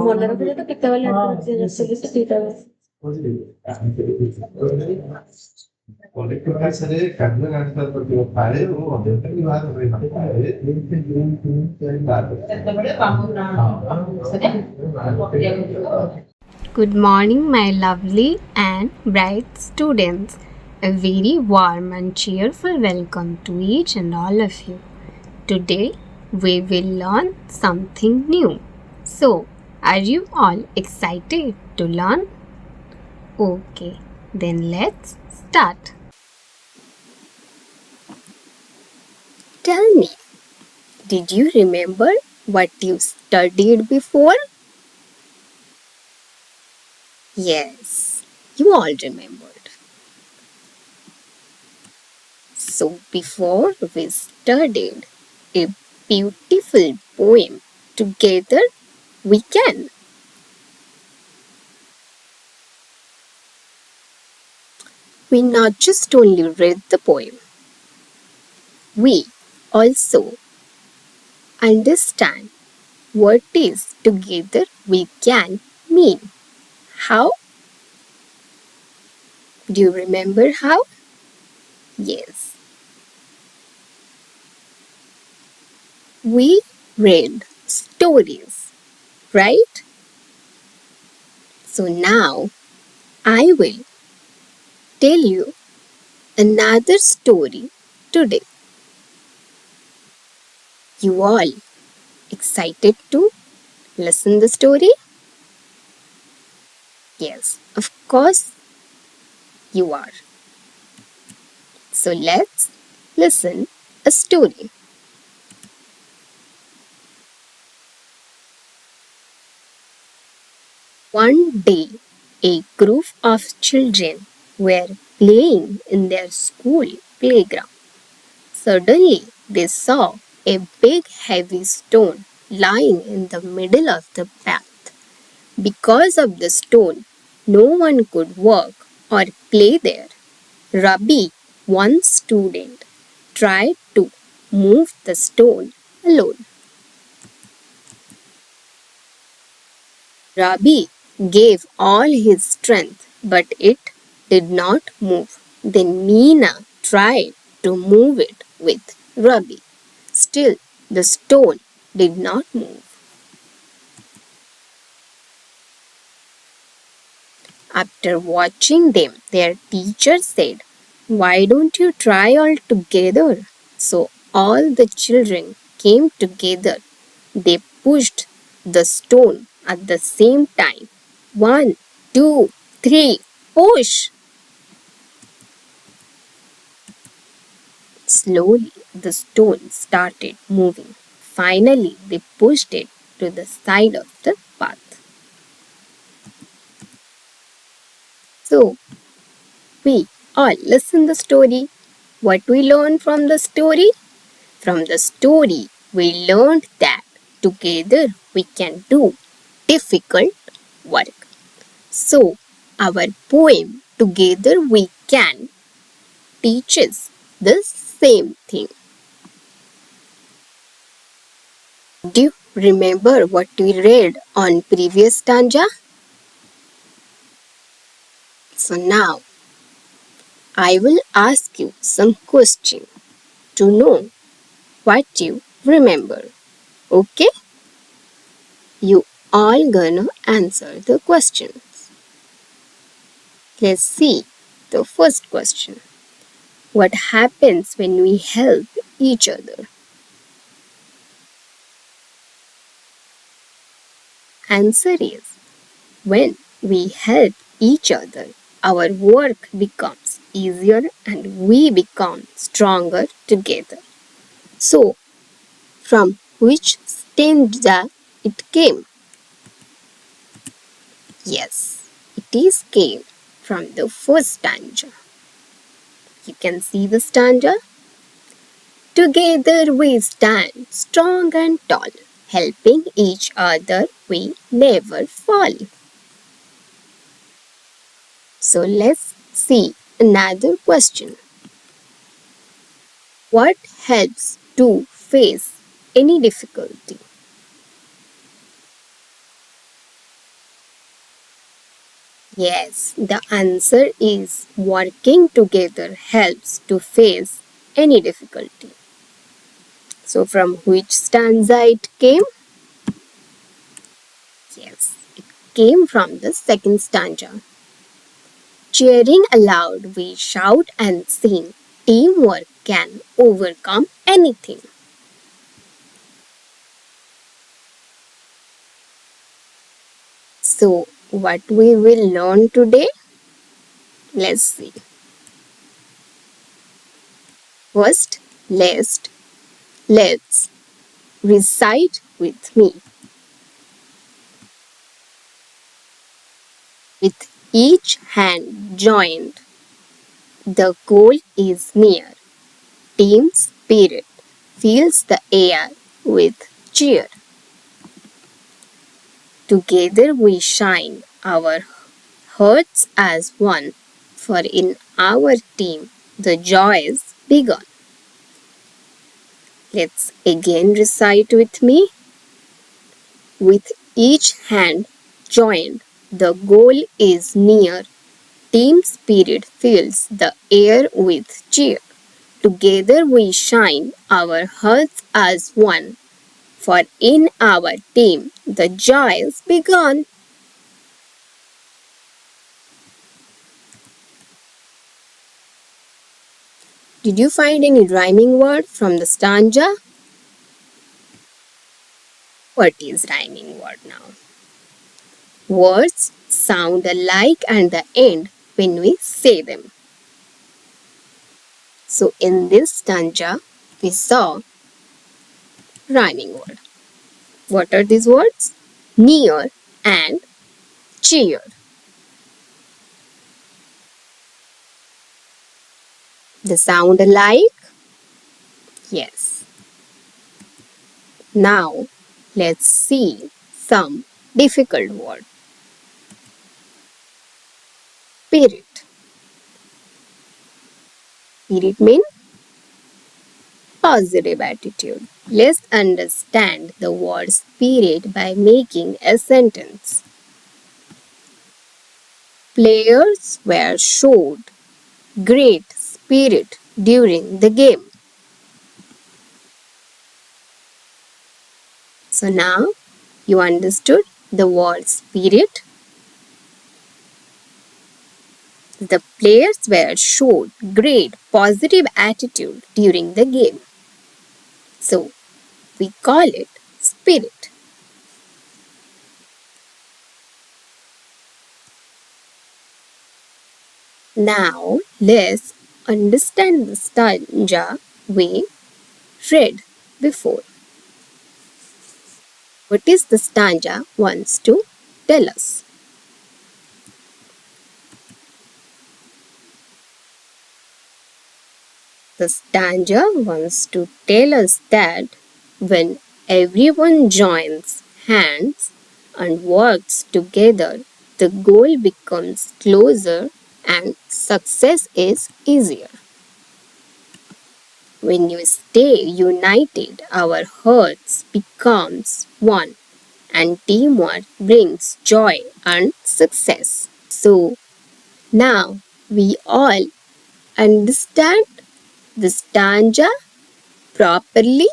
ମନେ ରଖିଛ ତ କେତେବେଳେ ଆସିଲି ସେଇଟା କଲେକ୍ଟିଭ ଭାଷାରେ କାର୍ଯ୍ୟ କାର୍ଯ୍ୟ ପାଳେ ଓ ଅଧ୍ୟକ୍ଷ ବିଭାଗ ହୋଇଥାଏ Good morning, my lovely and bright students. A very warm and cheerful welcome to each and all of you. Today, we will learn something new. So, are you all excited to learn? Okay, then let's start. Tell me, did you remember what you studied before? Yes, you all remembered. So, before we studied a beautiful poem together, we can. We not just only read the poem, we also understand what is together we can mean. How? Do you remember how? Yes. We read stories, right? So now I will tell you another story today. You all excited to listen the story? Yes, of course you are. So let's listen a story. One day, a group of children were playing in their school playground. Suddenly, they saw a big heavy stone lying in the middle of the path. Because of the stone, no one could walk or play there. Rabi, one student, tried to move the stone alone. Rabi gave all his strength, but it did not move. Then Meena tried to move it with Rabi. Still, the stone did not move. After watching them, their teacher said, "Why don't you try all together?" So all the children came together. They pushed the stone at the same time. 1, 2, 3, push! Slowly, the stone started moving. Finally, they pushed it to the side of the path. So, we all listen the story. What we learn from the story? From the story, we learned that together we can do difficult work. So, our poem Together We Can teaches the same thing. Do you remember what we read on previous stanza? So now I will ask you some questions to know what you remember. Okay? You all gonna answer the questions. Let's see the first question. What happens when we help each other? Answer is when we help each other, our work becomes easier and we become stronger together. So, from which stanza it came? Yes, it is came from the first stanza. You can see the stanza. Together we stand strong and tall, helping each other we never fall. So let's see another question. What helps to face any difficulty? Yes, the answer is working together helps to face any difficulty. So, from which stanza it came? Yes, it came from the second stanza. Cheering aloud, we shout and sing. Teamwork can overcome anything. So, what we will learn today? Let's see. First, let's recite with me. With each hand joined, the goal is near. Team spirit fills the air with cheer. Together we shine our hearts as one, for in our team the joy is begun. Let's again recite with me. With each hand joined, the goal is near. Team spirit fills the air with cheer. Together we shine our hearts as one, for in our team the joy is begun. Did you find any rhyming word from the stanza? What is rhyming word now? Words sound alike at the end when we say them. So in this stanza, we saw rhyming word. What are these words? Near and cheer. They sound alike? Yes. Now let's see some difficult word. Spirit. Spirit means positive attitude. Let's understand the word spirit by making a sentence. Players were showed great spirit during the game. So now you understood the word spirit. The players were showed great positive attitude during the game. So we call it spirit. Now let's understand the stanza we read before. What is the stanza wants to tell us? The stanza wants to tell us that when everyone joins hands and works together, the goal becomes closer and success is easier. When you stay united, our hearts becomes one and teamwork brings joy and success. So now we all understand the stanza properly?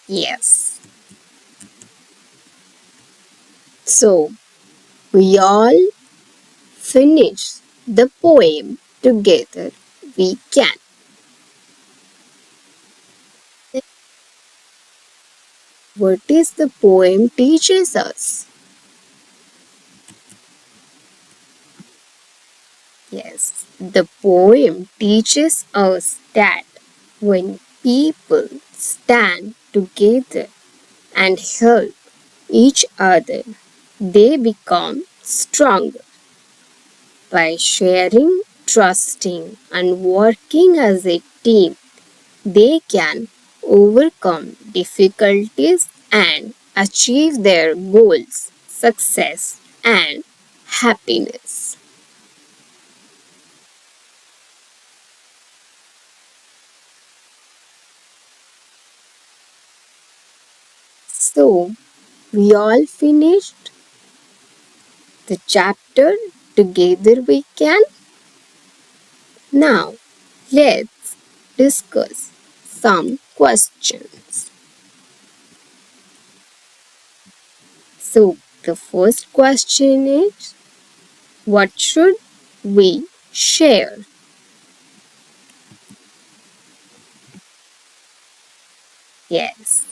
Yes. So we all finish the poem together. We can. What is the poem teaches us? Yes, the poem teaches us that when people stand together and help each other, they become stronger. By sharing, trusting, and working as a team, they can overcome difficulties and achieve their goals, success, and happiness. So, we all finished the chapter Together We Can. Now, let's discuss some questions. So, the first question is, what should we share? Yes,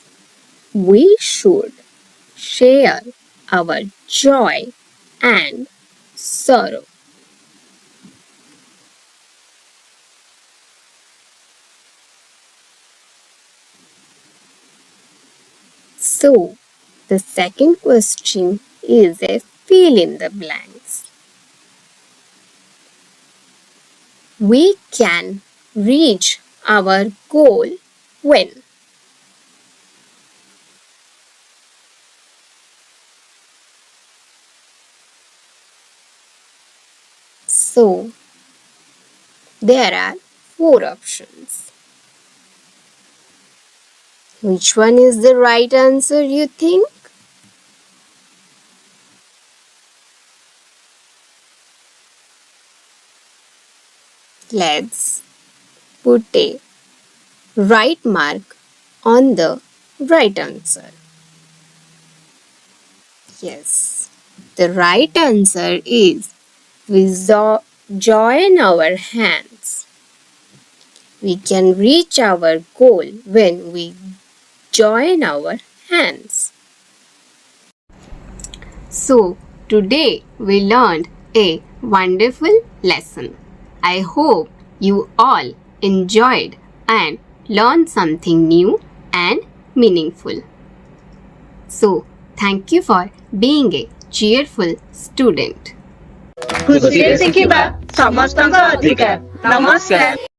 we should share our joy and sorrow. So, the second question is a fill in the blanks. We can reach our goal when? So, there are four options. Which one is the right answer, you think? Let's put a right mark on the right answer. Yes, the right answer is we join our hands. We can reach our goal when we join our hands. So, today we learned a wonderful lesson. I hope you all enjoyed and learned something new and meaningful. So, thank you for being a cheerful student. ଖୁସିରେ ଶିଖିବା ସମସ୍ତଙ୍କ ଅଧିକାର। ନମସ୍କାର।